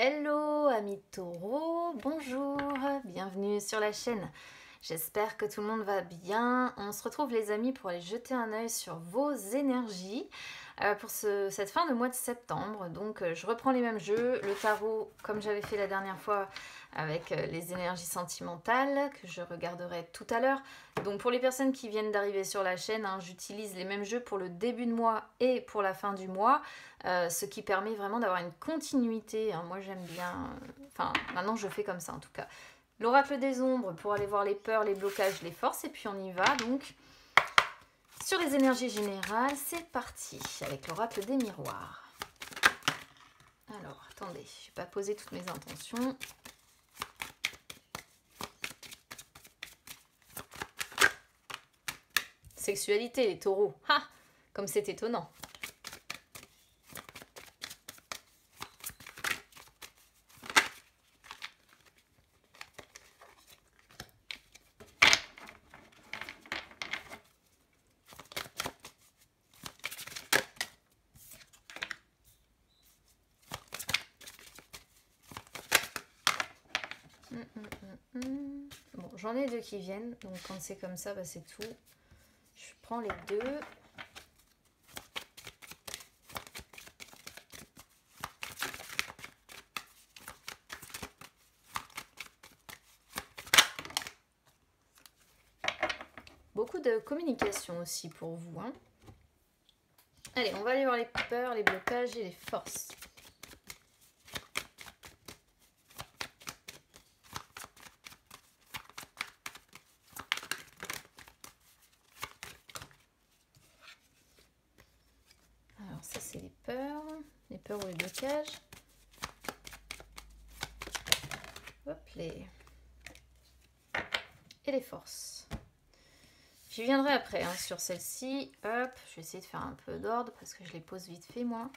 Hello amis taureaux, bonjour, bienvenue sur la chaîne. J'espère que tout le monde va bien. On se retrouve les amis pour aller jeter un œil sur vos énergies pour cette fin de mois de septembre. Donc je reprends les mêmes jeux, le tarot comme j'avais fait la dernière fois avec les énergies sentimentales que je regarderai tout à l'heure. Donc pour les personnes qui viennent d'arriver sur la chaîne, j'utilise les mêmes jeux pour le début de mois et pour la fin du mois. Ce qui permet vraiment d'avoir une continuité. Moi j'aime bien, enfin maintenant je fais comme ça en tout cas. L'oracle des ombres pour aller voir les peurs, les blocages, les forces. Et puis on y va donc sur les énergies générales. C'est parti avec l'oracle des miroirs. Alors attendez, je n'ai pas posé toutes mes intentions. Sexualité les taureaux. Ah, comme c'est étonnant. Bon, j'en ai deux qui viennent, donc quand c'est comme ça, bah, c'est tout. Je prends les deux. Beaucoup de communication aussi pour vous. Allez, on va aller voir les peurs, les blocages et les forces. Alors ça c'est les peurs ou les blocages. Hop, et les forces. J'y viendrai après sur celle-ci. Hop, je vais essayer de faire un peu d'ordre parce que je les pose vite fait moi.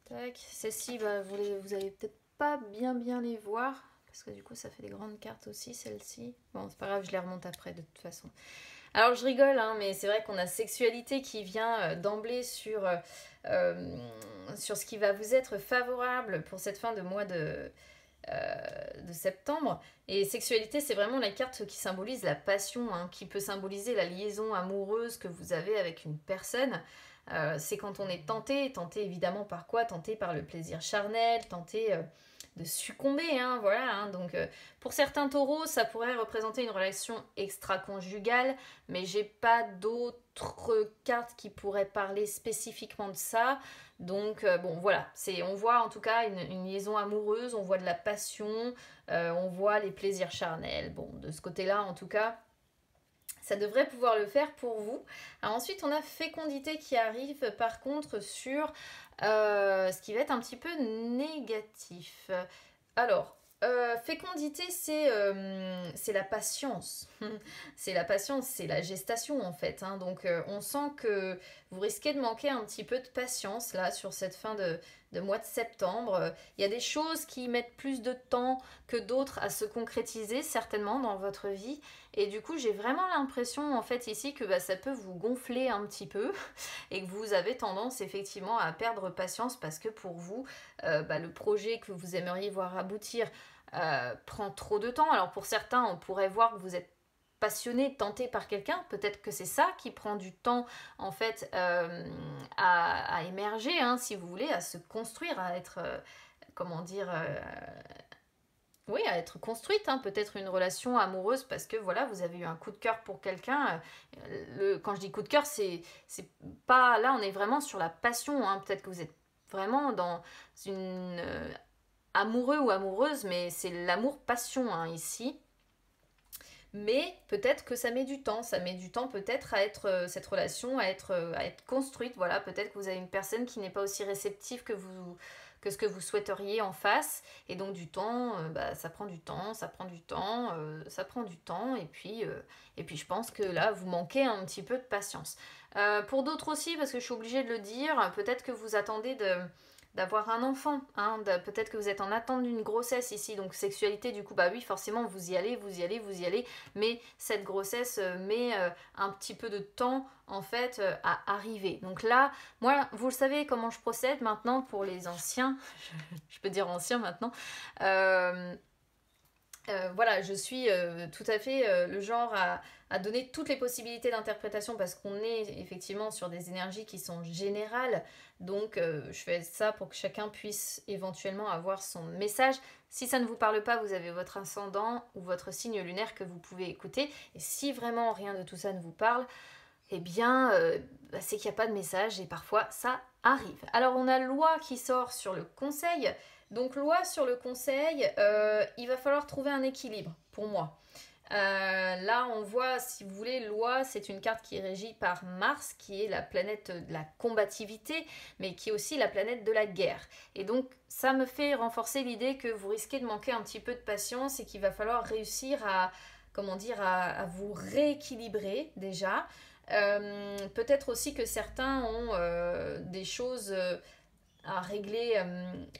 Tac, celle-ci, bah, vous allez peut-être pas bien les voir parce que du coup ça fait des grandes cartes aussi celle-ci. Bon, c'est pas grave, je les remonte après de toute façon. Alors je rigole, mais c'est vrai qu'on a sexualité qui vient d'emblée sur ce qui va vous être favorable pour cette fin de mois de septembre. Et sexualité, c'est vraiment la carte qui symbolise la passion, qui peut symboliser la liaison amoureuse que vous avez avec une personne. C'est quand on est tenté évidemment par quoi? Tenté par le plaisir charnel, tenté de succomber, voilà. Donc pour certains taureaux, ça pourrait représenter une relation extra-conjugale, mais j'ai pas d'autres cartes qui pourraient parler spécifiquement de ça. Donc bon voilà, on voit en tout cas une liaison amoureuse, on voit de la passion, on voit les plaisirs charnels. Bon, de ce côté-là en tout cas, ça devrait pouvoir le faire pour vous. Alors ensuite, on a fécondité qui arrive par contre sur ce qui va être un petit peu négatif. Alors, fécondité, c'est la patience. C'est la patience, c'est la gestation en fait. Donc, on sent que vous risquez de manquer un petit peu de patience là sur cette fin de mois de septembre. Il y a des choses qui mettent plus de temps que d'autres à se concrétiser certainement dans votre vie. Et du coup, j'ai vraiment l'impression en fait ici que ça peut vous gonfler un petit peu et que vous avez tendance effectivement à perdre patience parce que pour vous, le projet que vous aimeriez voir aboutir prend trop de temps. Alors pour certains, on pourrait voir que vous êtes passionné, tenté par quelqu'un, peut-être que c'est ça qui prend du temps en fait à émerger, si vous voulez, à se construire, à être, oui, à être construite, peut-être une relation amoureuse parce que voilà, vous avez eu un coup de cœur pour quelqu'un. Quand je dis coup de cœur, c'est pas là, on est vraiment sur la passion. Peut-être que vous êtes vraiment dans une amoureux ou amoureuse, mais c'est l'amour-passion ici. Mais peut-être que ça met du temps peut-être à être cette relation, à être construite. Voilà, peut-être que vous avez une personne qui n'est pas aussi réceptive que ce que vous souhaiteriez en face, et donc du temps, ça prend du temps, et puis je pense que là vous manquez un petit peu de patience. Pour d'autres aussi, parce que je suis obligée de le dire, peut-être que vous attendez d'avoir un enfant, hein, peut-être que vous êtes en attente d'une grossesse ici, donc sexualité du coup, bah oui forcément vous y allez, mais cette grossesse met un petit peu de temps en fait à arriver. Donc là, moi vous le savez comment je procède maintenant pour les anciens, je peux dire anciens maintenant, voilà, je suis tout à fait le genre à donner toutes les possibilités d'interprétation parce qu'on est effectivement sur des énergies qui sont générales. Donc je fais ça pour que chacun puisse éventuellement avoir son message. Si ça ne vous parle pas, vous avez votre ascendant ou votre signe lunaire que vous pouvez écouter. Et si vraiment rien de tout ça ne vous parle, eh bien, c'est qu'il n'y a pas de message et parfois ça arrive. Alors on a loi qui sort sur le conseil. Donc loi sur le conseil, il va falloir trouver un équilibre pour moi. Là, on voit, si vous voulez, loi, c'est une carte qui est régie par Mars, qui est la planète de la combativité, mais qui est aussi la planète de la guerre. Et donc, ça me fait renforcer l'idée que vous risquez de manquer un petit peu de patience et qu'il va falloir réussir à, comment dire, à vous rééquilibrer déjà. Peut-être aussi que certains ont des choses à régler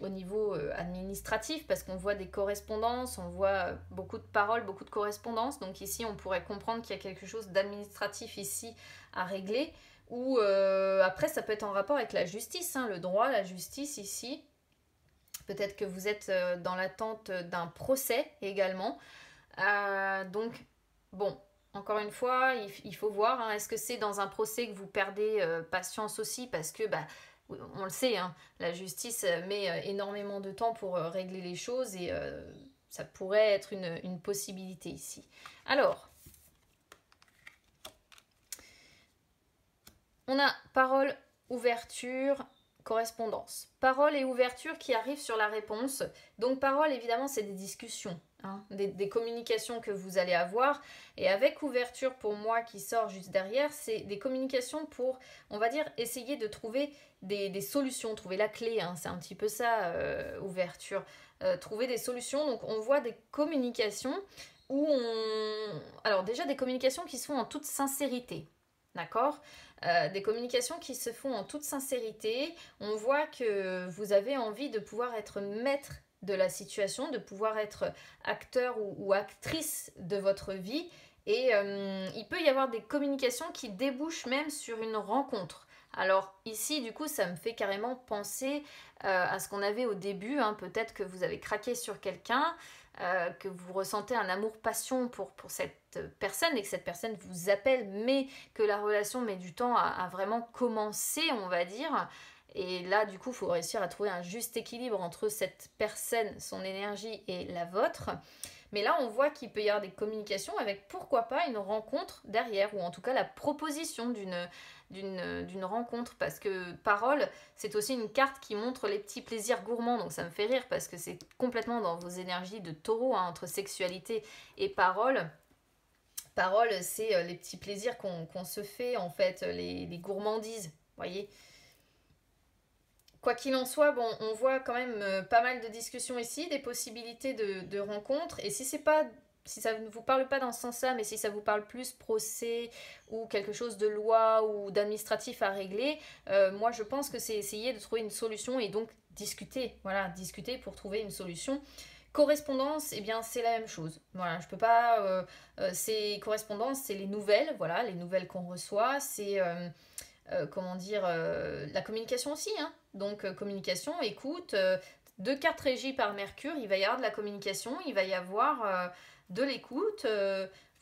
au niveau administratif parce qu'on voit des correspondances, on voit beaucoup de paroles, beaucoup de correspondances. Donc ici, on pourrait comprendre qu'il y a quelque chose d'administratif ici à régler. Ou après, ça peut être en rapport avec la justice, hein, le droit, la justice ici. Peut-être que vous êtes dans l'attente d'un procès également. Donc, bon, encore une fois, il faut voir, hein, est-ce que c'est dans un procès que vous perdez patience aussi parce que, bah, on le sait, hein, la justice met énormément de temps pour régler les choses et ça pourrait être une possibilité ici. Alors, on a parole, ouverture, correspondance. Parole et ouverture qui arrivent sur la réponse. Donc parole, évidemment, c'est des discussions, hein, des communications que vous allez avoir. Et avec ouverture, pour moi, qui sort juste derrière, c'est des communications pour, on va dire, essayer de trouver des solutions, trouver la clé. Hein, c'est un petit peu ça, ouverture. Trouver des solutions. Donc on voit des communications où on... Alors déjà, des communications qui se font en toute sincérité. D'accord ? Des communications qui se font en toute sincérité. On voit que vous avez envie de pouvoir être maître de la situation, de pouvoir être acteur ou actrice de votre vie. Et il peut y avoir des communications qui débouchent même sur une rencontre. Alors ici, du coup, ça me fait carrément penser à ce qu'on avait au début. Hein. Peut-être que vous avez craqué sur quelqu'un, que vous ressentez un amour-passion pour cette personne et que cette personne vous appelle, mais que la relation met du temps à vraiment commencer, on va dire. Et là, du coup, il faut réussir à trouver un juste équilibre entre cette personne, son énergie et la vôtre. Mais là, on voit qu'il peut y avoir des communications avec, pourquoi pas, une rencontre derrière, ou en tout cas la proposition d'une rencontre, parce que parole, c'est aussi une carte qui montre les petits plaisirs gourmands, donc ça me fait rire, parce que c'est complètement dans vos énergies de taureau, hein, entre sexualité et parole. Parole, c'est les petits plaisirs qu'on se fait, en fait, les gourmandises, voyez. Quoi qu'il en soit, bon, on voit quand même pas mal de discussions ici, des possibilités de rencontres. Et si ça ne vous parle pas dans ce sens-là, mais si ça vous parle plus procès ou quelque chose de loi ou d'administratif à régler, moi je pense que c'est essayer de trouver une solution et donc discuter. Voilà, discuter pour trouver une solution. Correspondance, eh bien c'est la même chose. Voilà, je peux pas. Correspondance, c'est les nouvelles, voilà, les nouvelles qu'on reçoit, c'est comment dire, la communication aussi, hein. Donc communication, écoute, 2 cartes régies par Mercure, il va y avoir de la communication, il va y avoir de l'écoute,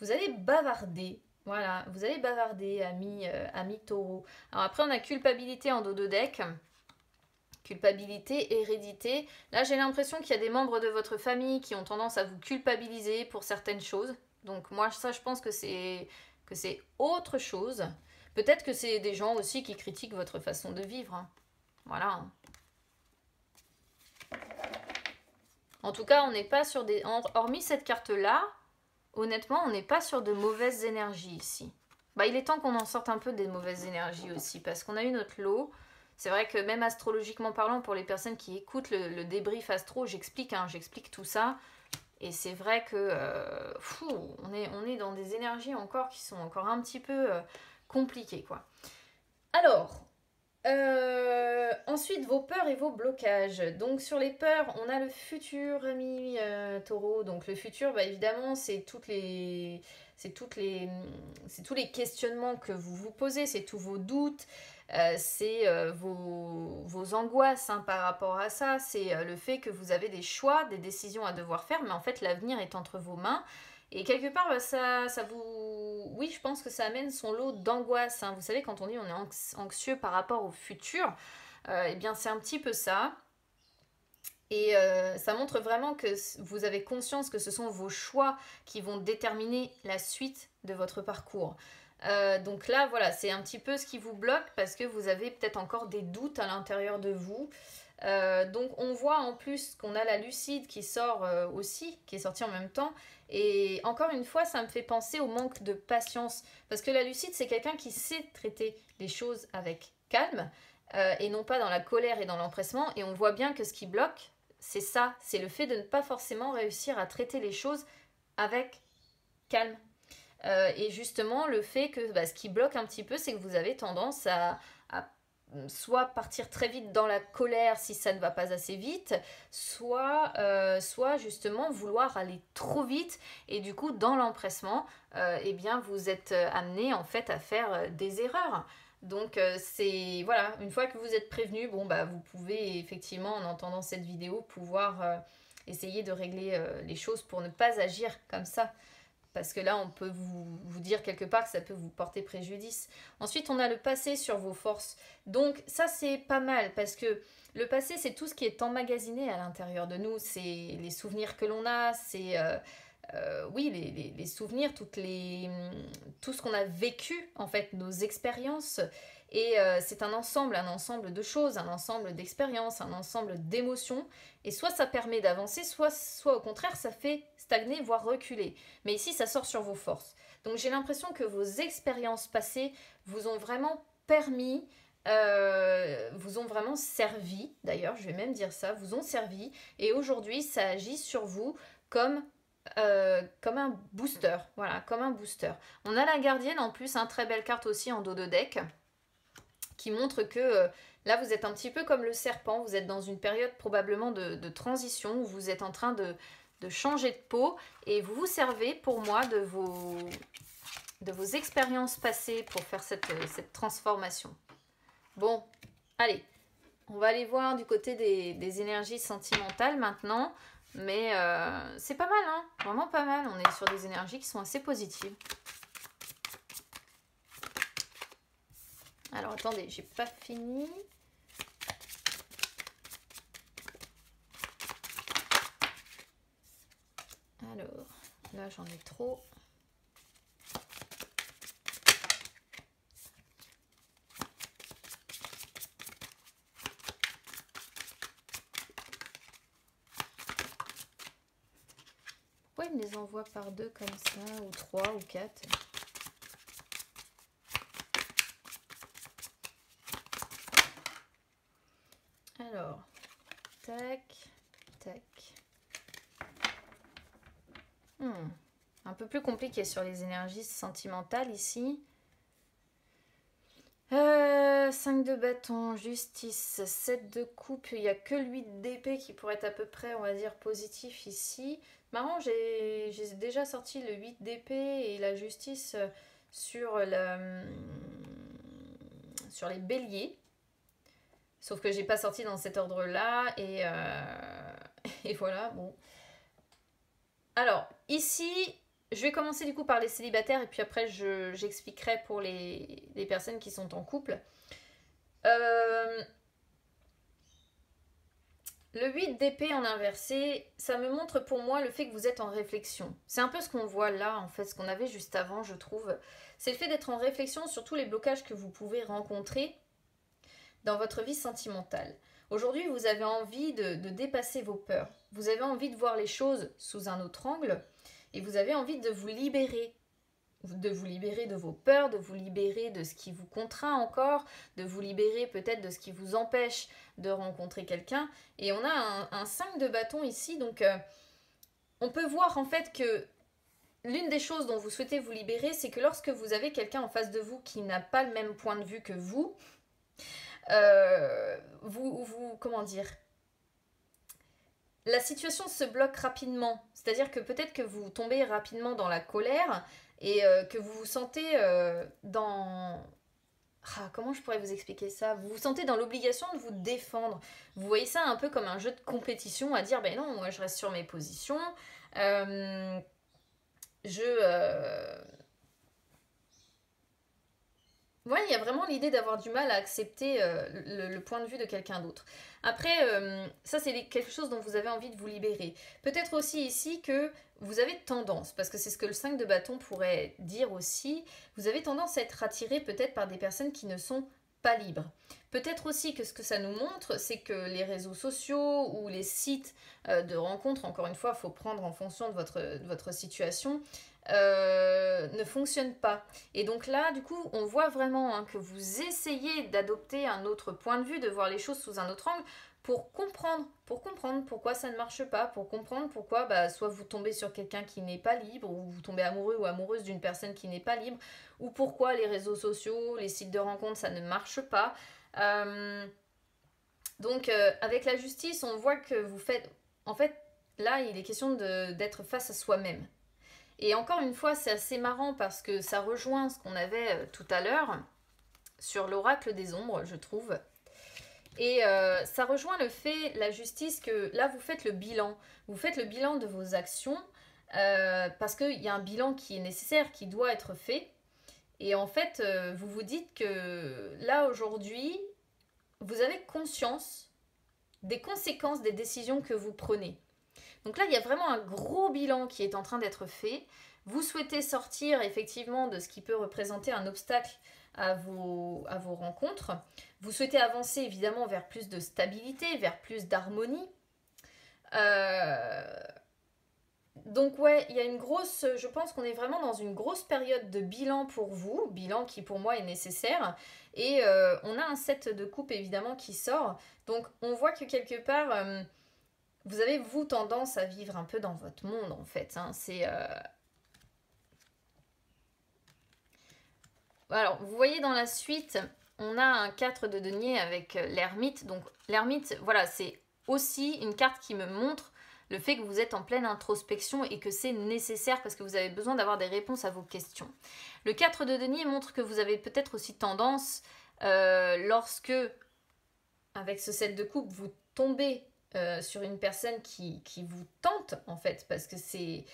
vous allez bavarder. Voilà, vous allez bavarder, ami taureau. Alors après, on a culpabilité en dos de deck. Culpabilité, hérédité. Là, j'ai l'impression qu'il y a des membres de votre famille qui ont tendance à vous culpabiliser pour certaines choses. Donc moi, ça, je pense que c'est autre chose. Peut-être que c'est des gens aussi qui critiquent votre façon de vivre. Hein. Voilà. En tout cas, on n'est pas sur des... Hormis cette carte-là, honnêtement, on n'est pas sur de mauvaises énergies ici. Bah, il est temps qu'on en sorte un peu des mauvaises énergies aussi, parce qu'on a eu notre lot. C'est vrai que même astrologiquement parlant, pour les personnes qui écoutent le débrief astro, j'explique tout ça. Et c'est vrai que on est dans des énergies encore qui sont encore un petit peu compliquées, quoi. Alors, Ensuite, vos peurs et vos blocages. Donc sur les peurs, on a le futur, ami taureau. Donc le futur, bah, évidemment, c'est tous les questionnements que vous vous posez, c'est tous vos doutes, c'est vos angoisses hein, par rapport à ça, c'est le fait que vous avez des choix, des décisions à devoir faire, mais en fait l'avenir est entre vos mains. Et quelque part, bah, ça vous... Oui, je pense que ça amène son lot d'angoisse. Hein. Vous savez, quand on dit on est anxieux par rapport au futur, eh bien c'est un petit peu ça. Et ça montre vraiment que vous avez conscience que ce sont vos choix qui vont déterminer la suite de votre parcours. Donc là, voilà, c'est un petit peu ce qui vous bloque parce que vous avez peut-être encore des doutes à l'intérieur de vous. Donc on voit en plus qu'on a la lucide qui sort aussi, qui est sortie en même temps. Et encore une fois, ça me fait penser au manque de patience. Parce que la lucide, c'est quelqu'un qui sait traiter les choses avec calme et non pas dans la colère et dans l'empressement. Et on voit bien que ce qui bloque, c'est ça, c'est le fait de ne pas forcément réussir à traiter les choses avec calme. Et justement, le fait que bah, ce qui bloque un petit peu, c'est que vous avez tendance à soit partir très vite dans la colère si ça ne va pas assez vite, soit justement vouloir aller trop vite et du coup dans l'empressement, eh bien vous êtes amené en fait à faire des erreurs. Donc c'est voilà, une fois que vous êtes prévenu, bon bah vous pouvez effectivement en entendant cette vidéo pouvoir essayer de régler les choses pour ne pas agir comme ça. Parce que là, on peut vous dire quelque part que ça peut vous porter préjudice. Ensuite, on a le passé sur vos forces. Donc ça, c'est pas mal parce que le passé, c'est tout ce qui est emmagasiné à l'intérieur de nous. C'est les souvenirs que l'on a, c'est oui, les souvenirs, tout ce qu'on a vécu, en fait, nos expériences. Et c'est un ensemble de choses, un ensemble d'expériences, un ensemble d'émotions. Et soit ça permet d'avancer, soit au contraire, ça fait stagner, voire reculer. Mais ici, ça sort sur vos forces. Donc j'ai l'impression que vos expériences passées vous ont vraiment permis, vous ont vraiment servi, d'ailleurs, je vais même dire ça, vous ont servi. Et aujourd'hui, ça agit sur vous comme un booster. Voilà, comme un booster. On a la gardienne en plus, une très belle carte aussi en dos de deck qui montre que là vous êtes un petit peu comme le serpent, vous êtes dans une période probablement de transition où vous êtes en train de changer de peau et vous vous servez pour moi de vos expériences passées pour faire cette transformation. Bon, allez, on va aller voir du côté des énergies sentimentales maintenant, mais c'est pas mal, hein, vraiment pas mal, on est sur des énergies qui sont assez positives. Alors attendez, j'ai pas fini. Alors, là j'en ai trop. Pourquoi il me les envoie par deux comme ça, ou trois, ou quatre? Alors, tac, tac. Un peu plus compliqué sur les énergies sentimentales ici. 5 de bâton, justice, 7 de coupe. Il n'y a que le 8 d'épée qui pourrait être à peu près, on va dire, positif ici. Marrant, j'ai déjà sorti le 8 d'épée et la justice sur les béliers. Sauf que j'ai pas sorti dans cet ordre-là. Et voilà, bon. Alors, ici, je vais commencer du coup par les célibataires. Et puis après, j'expliquerai pour les personnes qui sont en couple. Le 8 d'épée en inversé, ça me montre pour moi le fait que vous êtes en réflexion. C'est un peu ce qu'on voit là, en fait, ce qu'on avait juste avant, je trouve. C'est le fait d'être en réflexion sur tous les blocages que vous pouvez rencontrer dans votre vie sentimentale. Aujourd'hui, vous avez envie de dépasser vos peurs. Vous avez envie de voir les choses sous un autre angle et vous avez envie de vous libérer. De vous libérer de vos peurs, de vous libérer de ce qui vous contraint encore, de vous libérer peut-être de ce qui vous empêche de rencontrer quelqu'un. Et on a un 5 de bâton ici, donc on peut voir en fait que l'une des choses dont vous souhaitez vous libérer, c'est que lorsque vous avez quelqu'un en face de vous qui n'a pas le même point de vue que vous, Comment dire, la situation se bloque rapidement. C'est-à-dire que peut-être que vous tombez rapidement dans la colère et que vous vous sentez dans... Ah, comment je pourrais vous expliquer ça? Vous vous sentez dans l'obligation de vous défendre. Vous voyez ça un peu comme un jeu de compétition à dire, ben non, moi je reste sur mes positions. Euh, je... Ouais, il y a vraiment l'idée d'avoir du mal à accepter le point de vue de quelqu'un d'autre. Après, ça c'est quelque chose dont vous avez envie de vous libérer. Peut-être aussi ici que vous avez tendance, parce que c'est ce que le 5 de bâton pourrait dire aussi, vous avez tendance à être attiré peut-être par des personnes qui ne sont pas libres. Peut-être aussi que ce que ça nous montre, c'est que les réseaux sociaux ou les sites de rencontres, encore une fois, il faut prendre en fonction de votre situation, ne fonctionnent pas. Et donc là, du coup, on voit vraiment que vous essayez d'adopter un autre point de vue, de voir les choses sous un autre angle pour comprendre pourquoi ça ne marche pas, pour comprendre pourquoi soit vous tombez sur quelqu'un qui n'est pas libre, ou vous tombez amoureux ou amoureuse d'une personne qui n'est pas libre, ou pourquoi les réseaux sociaux, les sites de rencontres, ça ne marche pas. Donc, avec la justice, on voit que vous faites... En fait, là, il est question d'être face à soi-même. Et encore une fois, c'est assez marrant parce que ça rejoint ce qu'on avait tout à l'heure sur l'oracle des ombres, je trouve. Et ça rejoint le fait, la justice, que là, vous faites le bilan. Vous faites le bilan de vos actions parce qu'il y a un bilan qui est nécessaire, qui doit être fait. Et en fait, vous vous dites que là, aujourd'hui, vous avez conscience des conséquences des décisions que vous prenez. Donc là, il y a vraiment un gros bilan qui est en train d'être fait. Vous souhaitez sortir effectivement de ce qui peut représenter un obstacle à vos rencontres. Vous souhaitez avancer évidemment vers plus de stabilité, vers plus d'harmonie. Donc ouais, il y a une grosse... Je pense qu'on est vraiment dans une grosse période de bilan pour vous, bilan qui pour moi est nécessaire. Et on a un 7 de coupe évidemment qui sort. Donc on voit que quelque part... vous avez, vous, tendance à vivre un peu dans votre monde, en fait. C'est... Alors, vous voyez dans la suite, on a un 4 de denier avec l'ermite. Donc, l'ermite, voilà, c'est aussi une carte qui me montre le fait que vous êtes en pleine introspection et que c'est nécessaire parce que vous avez besoin d'avoir des réponses à vos questions. Le 4 de denier montre que vous avez peut-être aussi tendance, lorsque, avec ce 7 de coupe, vous tombez sur une personne qui vous tente en fait, parce que c'est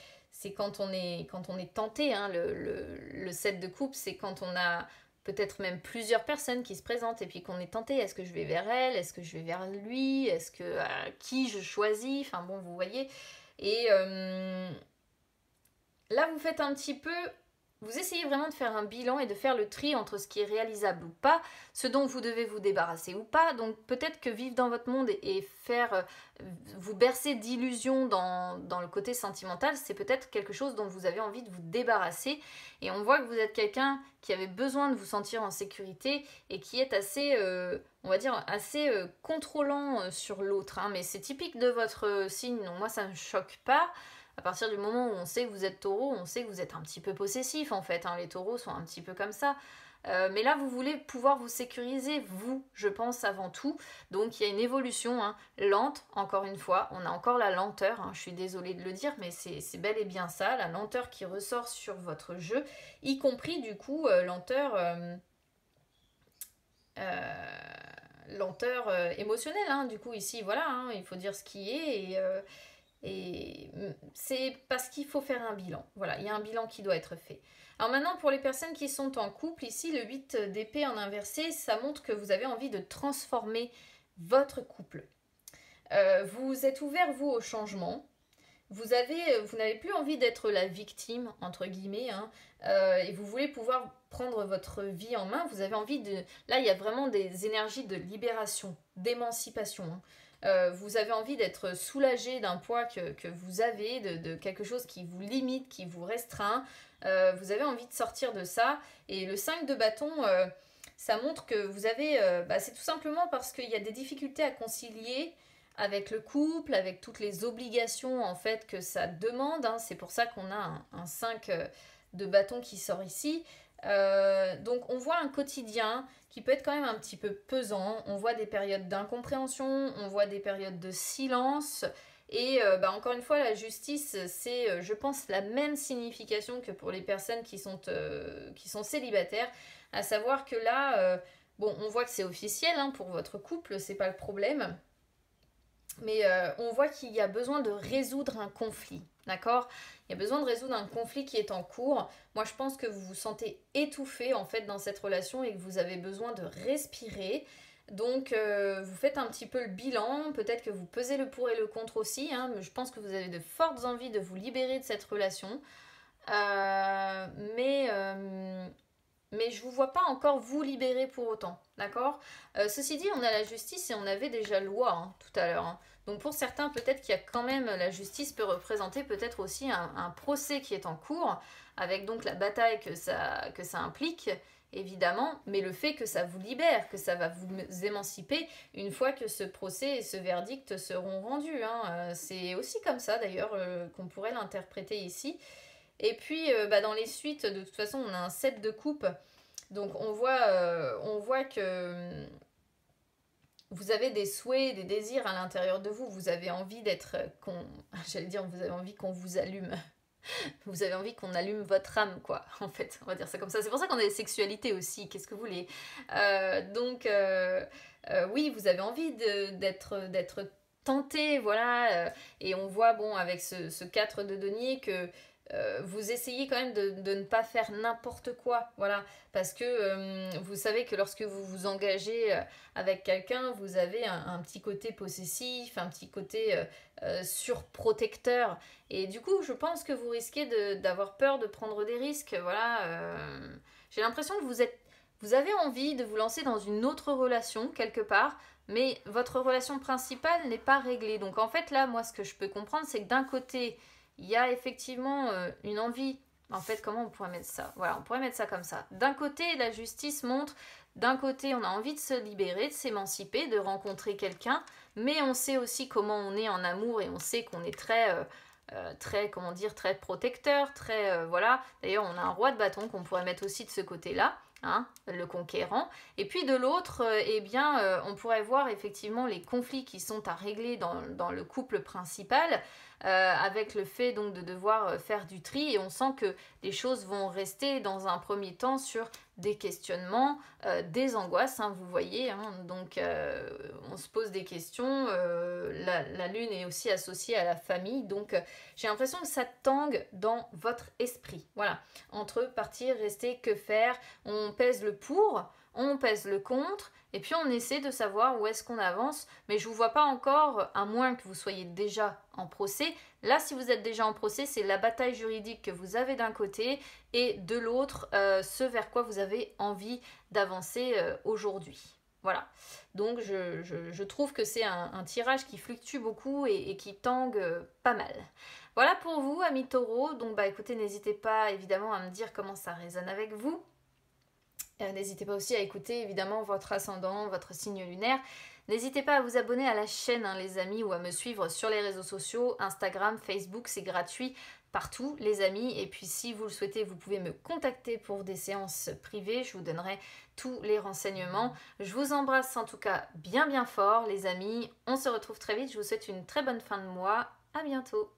quand on est tenté, hein, le 7 de coupe, c'est quand on a peut-être même plusieurs personnes qui se présentent et puis qu'on est tenté, est-ce que je vais vers elle, est-ce que je vais vers lui, est-ce que qui je choisis, enfin bon, vous voyez. Et là vous faites un petit peu... Vous essayez vraiment de faire un bilan et de faire le tri entre ce qui est réalisable ou pas, ce dont vous devez vous débarrasser ou pas. Donc peut-être que vivre dans votre monde et faire vous bercer d'illusions dans le côté sentimental, c'est peut-être quelque chose dont vous avez envie de vous débarrasser. Et on voit que vous êtes quelqu'un qui avait besoin de vous sentir en sécurité et qui est assez, on va dire, assez contrôlant sur l'autre. Hein. Mais c'est typique de votre signe, donc moi ça ne me choque pas. À partir du moment où on sait que vous êtes taureau, on sait que vous êtes un petit peu possessif en fait. Hein. Les taureaux sont un petit peu comme ça. Mais là, vous voulez pouvoir vous sécuriser, vous, je pense, avant tout. Donc, il y a une évolution lente, encore une fois. On a encore la lenteur, je suis désolée de le dire, mais c'est bel et bien ça, la lenteur qui ressort sur votre jeu, y compris, du coup, lenteur émotionnelle. Du coup, ici, voilà, il faut dire ce qui est et c'est parce qu'il faut faire un bilan. Voilà, il y a un bilan qui doit être fait. Alors maintenant, pour les personnes qui sont en couple, ici, le 8 d'épée en inversé, ça montre que vous avez envie de transformer votre couple. Vous êtes ouvert, vous, au changement. Vous n'avez plus envie d'être la victime, entre guillemets, et vous voulez pouvoir prendre votre vie en main. Vous avez envie de... Là, il y a vraiment des énergies de libération, d'émancipation. Vous avez envie d'être soulagé d'un poids que vous avez, de quelque chose qui vous limite, qui vous restreint. Vous avez envie de sortir de ça. Et le 5 de bâton, ça montre que vous avez... c'est tout simplement parce qu'il y a des difficultés à concilier avec le couple, avec toutes les obligations en fait que ça demande. C'est pour ça qu'on a un 5 de bâton qui sort ici. Donc on voit un quotidien qui peut être quand même un petit peu pesant, on voit des périodes d'incompréhension, on voit des périodes de silence, et encore une fois la justice c'est je pense la même signification que pour les personnes qui sont célibataires, à savoir que là, bon on voit que c'est officiel hein, pour votre couple, c'est pas le problème, mais on voit qu'il y a besoin de résoudre un conflit, d'accord? Il y a besoin de résoudre un conflit qui est en cours. Moi, je pense que vous vous sentez étouffé en fait dans cette relation et que vous avez besoin de respirer. Donc, vous faites un petit peu le bilan. Peut-être que vous pesez le pour et le contre aussi, hein, mais je pense que vous avez de fortes envies de vous libérer de cette relation. Euh, mais, euh, mais je ne vous vois pas encore vous libérer pour autant, d'accord? Ceci dit, on a la justice et on avait déjà la loi hein, tout à l'heure. Hein. Donc pour certains, peut-être qu'il y a quand même, la justice peut représenter peut-être aussi un procès qui est en cours, avec donc la bataille que ça implique, évidemment, mais le fait que ça vous libère, que ça va vous émanciper une fois que ce procès et ce verdict seront rendus. Hein. C'est aussi comme ça d'ailleurs qu'on pourrait l'interpréter ici. Et puis dans les suites, de toute façon, on a un set de coupe. Donc on voit que vous avez des souhaits, des désirs à l'intérieur de vous. Vous avez envie d'être, j'allais dire, vous avez envie qu'on vous allume. Vous avez envie qu'on allume votre âme, quoi, en fait. On va dire ça comme ça. C'est pour ça qu'on a des sexualités aussi. Qu'est-ce que vous voulez oui, vous avez envie d'être tenté, voilà. Et on voit, bon, avec ce 4 de denier que vous essayez quand même de ne pas faire n'importe quoi, voilà, parce que vous savez que lorsque vous vous engagez avec quelqu'un, vous avez un petit côté possessif, un petit côté surprotecteur, et du coup, je pense que vous risquez d'avoir peur de prendre des risques, voilà. J'ai l'impression que vous avez envie de vous lancer dans une autre relation quelque part, mais votre relation principale n'est pas réglée. Donc en fait, là, moi, ce que je peux comprendre, c'est que d'un côté, il y a effectivement une envie. En fait, comment on pourrait mettre ça? Voilà, on pourrait mettre ça comme ça. D'un côté, la justice montre, d'un côté, on a envie de se libérer, de s'émanciper, de rencontrer quelqu'un, mais on sait aussi comment on est en amour et on sait qu'on est très, comment dire, très protecteur, très, voilà. D'ailleurs, on a un roi de bâton qu'on pourrait mettre aussi de ce côté-là. Hein, le conquérant, et puis de l'autre, eh bien, on pourrait voir effectivement les conflits qui sont à régler dans le couple principal, avec le fait donc de devoir faire du tri, et on sent que les choses vont rester dans un premier temps sur des questionnements, des angoisses, hein, vous voyez, hein, donc on se pose des questions, la lune est aussi associée à la famille, donc j'ai l'impression que ça tangue dans votre esprit, voilà, entre partir, rester, que faire, on pèse le pour, on pèse le contre, et puis on essaie de savoir où est-ce qu'on avance, mais je ne vous vois pas encore, à moins que vous soyez déjà en procès. Là, si vous êtes déjà en procès, c'est la bataille juridique que vous avez d'un côté, et de l'autre, ce vers quoi vous avez envie d'avancer aujourd'hui. Voilà, donc je trouve que c'est un tirage qui fluctue beaucoup et qui tangue pas mal. Voilà pour vous, amis taureaux, donc écoutez, n'hésitez pas évidemment à me dire comment ça résonne avec vous. N'hésitez pas aussi à écouter évidemment votre ascendant, votre signe lunaire. N'hésitez pas à vous abonner à la chaîne, hein, les amis, ou à me suivre sur les réseaux sociaux, Instagram, Facebook, c'est gratuit partout, les amis. Et puis si vous le souhaitez, vous pouvez me contacter pour des séances privées, je vous donnerai tous les renseignements. Je vous embrasse en tout cas bien fort, les amis. On se retrouve très vite, je vous souhaite une très bonne fin de mois. À bientôt.